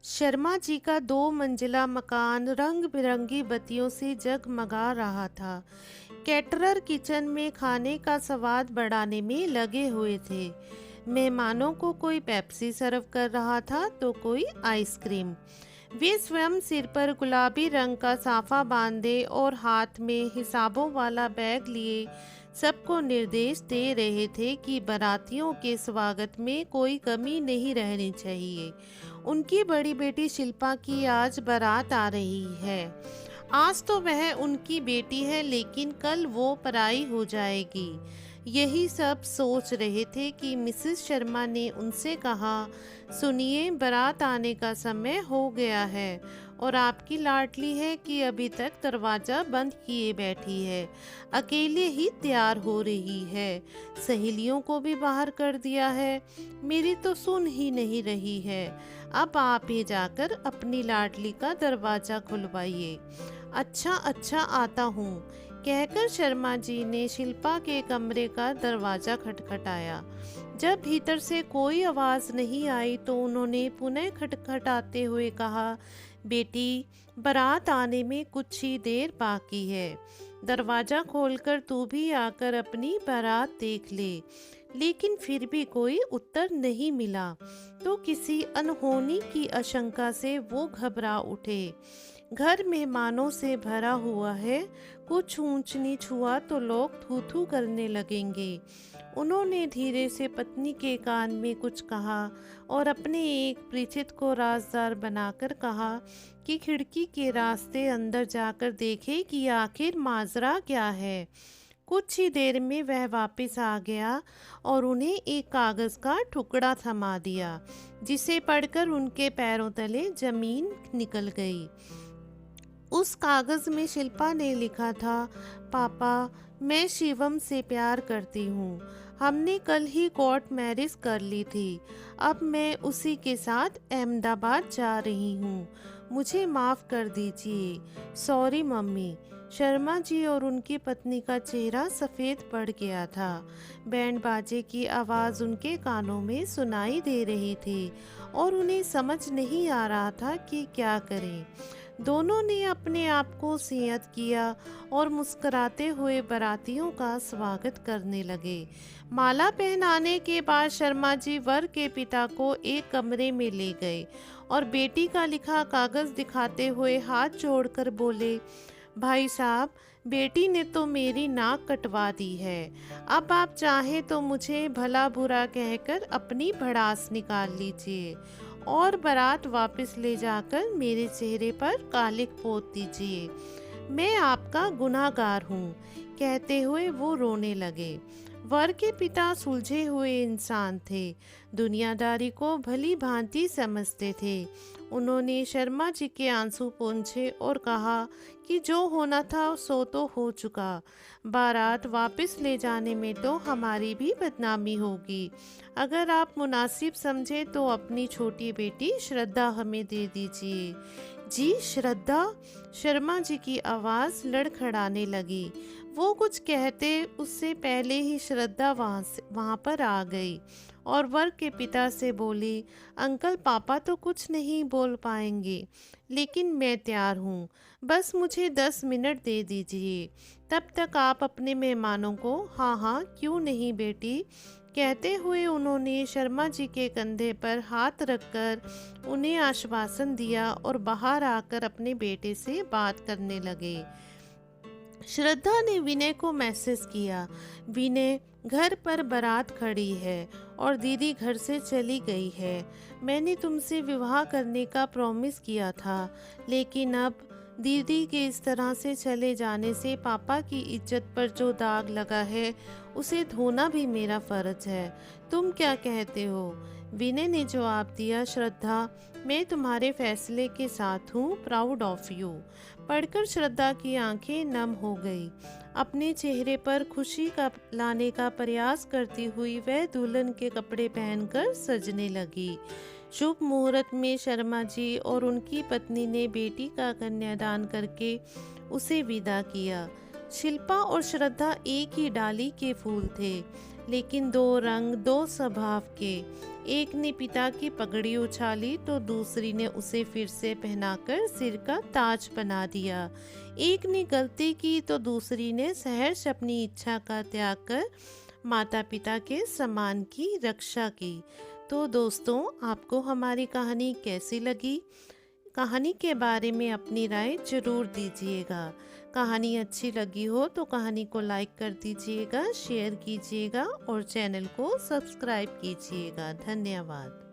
शर्मा जी का 2 मंजिला मकान रंग बिरंगी बत्तियों से जगमगा रहा था। कैटरर किचन में खाने का स्वाद बढ़ाने में लगे हुए थे। मेहमानों को कोई पेप्सी सर्व कर रहा था तो कोई आइसक्रीम। वे स्वयं सिर पर गुलाबी रंग का साफा बांधे और हाथ में हिसाबों वाला बैग लिए सबको निर्देश दे रहे थे कि बारातियों के स्वागत में कोई कमी नहीं रहनी चाहिए। उनकी बड़ी बेटी शिल्पा की आज बारात आ रही है। आज तो वह उनकी बेटी है, लेकिन कल वो पराई हो जाएगी। यही सब सोच रहे थे कि मिसेस शर्मा ने उनसे कहा, सुनिए, बारात आने का समय हो गया है और आपकी लाडली है कि अभी तक दरवाजा बंद किए बैठी है, अकेले ही तैयार हो रही है। सहेलियों को भी बाहर कर दिया है, मेरी तो सुन ही नहीं रही है। अब आप ही जाकर अपनी लाडली का दरवाजा खुलवाइए। अच्छा अच्छा, आता हूँ, कहकर शर्मा जी ने शिल्पा के कमरे का दरवाजा खटखटाया। जब भीतर से कोई आवाज नहीं आई तो उन्होंने पुनः खटखटाते हुए कहा, बेटी, बारात आने में कुछ ही देर बाकी है। दरवाजा खोलकर तू भी आकर अपनी बारात देख ले। लेकिन फिर भी कोई उत्तर नहीं मिला तो किसी अनहोनी की आशंका से वो घबरा उठे। घर मेहमानों से भरा हुआ है, कुछ ऊंच नीच हुआ तो लोग थू थू करने लगेंगे। उन्होंने धीरे से पत्नी के कान में कुछ कहा और अपने एक परिचित को राजदार बनाकर कहा कि खिड़की के रास्ते अंदर जाकर देखे कि आखिर माजरा क्या है। कुछ ही देर में वह वापस आ गया और उन्हें एक कागज का टुकड़ा थमा दिया, जिसे पढ़कर उनके पैरों तले जमीन निकल गई। उस कागज में शिल्पा ने लिखा था, पापा, मैं शिवम से प्यार करती हूँ। हमने कल ही कोर्ट मैरिज कर ली थी। अब मैं उसी के साथ अहमदाबाद जा रही हूँ। मुझे माफ़ कर दीजिए। Sorry mummy. शर्मा जी और उनकी पत्नी का चेहरा सफ़ेद पड़ गया था। बैंड बाजे की आवाज़ उनके कानों में सुनाई दे रही थी और उन्हें समझ नहीं आ रहा था कि क्या करें। दोनों ने अपने आप को संयत किया और मुस्कुराते हुए बारातियों का स्वागत करने लगे। माला पहनाने के बाद शर्मा जी वर के पिता को एक कमरे में ले गए और बेटी का लिखा कागज दिखाते हुए हाथ जोड़कर बोले, भाई साहब, बेटी ने तो मेरी नाक कटवा दी है। अब आप चाहें तो मुझे भला बुरा कहकर अपनी भड़ास निकाल लीजिए और बारात वापस ले जाकर मेरे चेहरे पर कालिक पोत दीजिए। मैं आपका गुनाहगार हूँ, कहते हुए वो रोने लगे। वर के पिता सुलझे हुए इंसान थे, दुनियादारी को भली भांति समझते थे। उन्होंने शर्मा जी के आंसू पोंछे और कहा कि जो होना था सो तो हो चुका। बारात वापस ले जाने में तो हमारी भी बदनामी होगी। अगर आप मुनासिब समझे तो अपनी छोटी बेटी श्रद्धा हमें दे दीजिए। जी, श्रद्धा? शर्मा जी की आवाज़ लड़खड़ाने लगी। वो कुछ कहते उससे पहले ही श्रद्धा वहाँ पर आ गई और वर के पिता से बोली, अंकल, पापा तो कुछ नहीं बोल पाएंगे, लेकिन मैं तैयार हूँ। बस मुझे 10 मिनट दे दीजिए, तब तक आप अपने मेहमानों को। हाँ हाँ, क्यों नहीं बेटी, कहते हुए उन्होंने शर्मा जी के कंधे पर हाथ रखकर उन्हें आश्वासन दिया और बाहर आकर अपने बेटे से बात करने लगे। श्रद्धा ने विनय को मैसेज किया, विनय, घर पर बारात खड़ी है और दीदी घर से चली गई है। मैंने तुमसे विवाह करने का प्रॉमिस किया था, लेकिन अब दीदी के इस तरह से चले जाने से पापा की इज्जत पर जो दाग लगा है उसे धोना भी मेरा फर्ज है। तुम क्या कहते हो? विनय ने जवाब दिया, श्रद्धा, मैं तुम्हारे फैसले के साथ हूँ, प्राउड ऑफ यू। पढ़कर श्रद्धा की आंखें नम हो गई। अपने चेहरे पर खुशी का लाने का प्रयास करती हुई वह दुल्हन के कपड़े पहनकर सजने लगी। शुभ मुहूर्त में शर्मा जी और उनकी पत्नी ने बेटी का कन्यादान करके उसे विदा किया। शिल्पा और श्रद्धा एक ही डाली के फूल थे, लेकिन दो रंग, दो स्वभाव के। एक ने पिता की पगड़ी उछाली तो दूसरी ने उसे फिर से पहनाकर सिर का ताज बना दिया। एक ने गलती की तो दूसरी ने सहर्ष अपनी इच्छा का त्याग कर माता पिता के सम्मान की रक्षा की। तो दोस्तों, आपको हमारी कहानी कैसी लगी? कहानी के बारे में अपनी राय जरूर दीजिएगा। कहानी अच्छी लगी हो तो कहानी को लाइक कर दीजिएगा, शेयर कीजिएगा और चैनल को सब्सक्राइब कीजिएगा। धन्यवाद।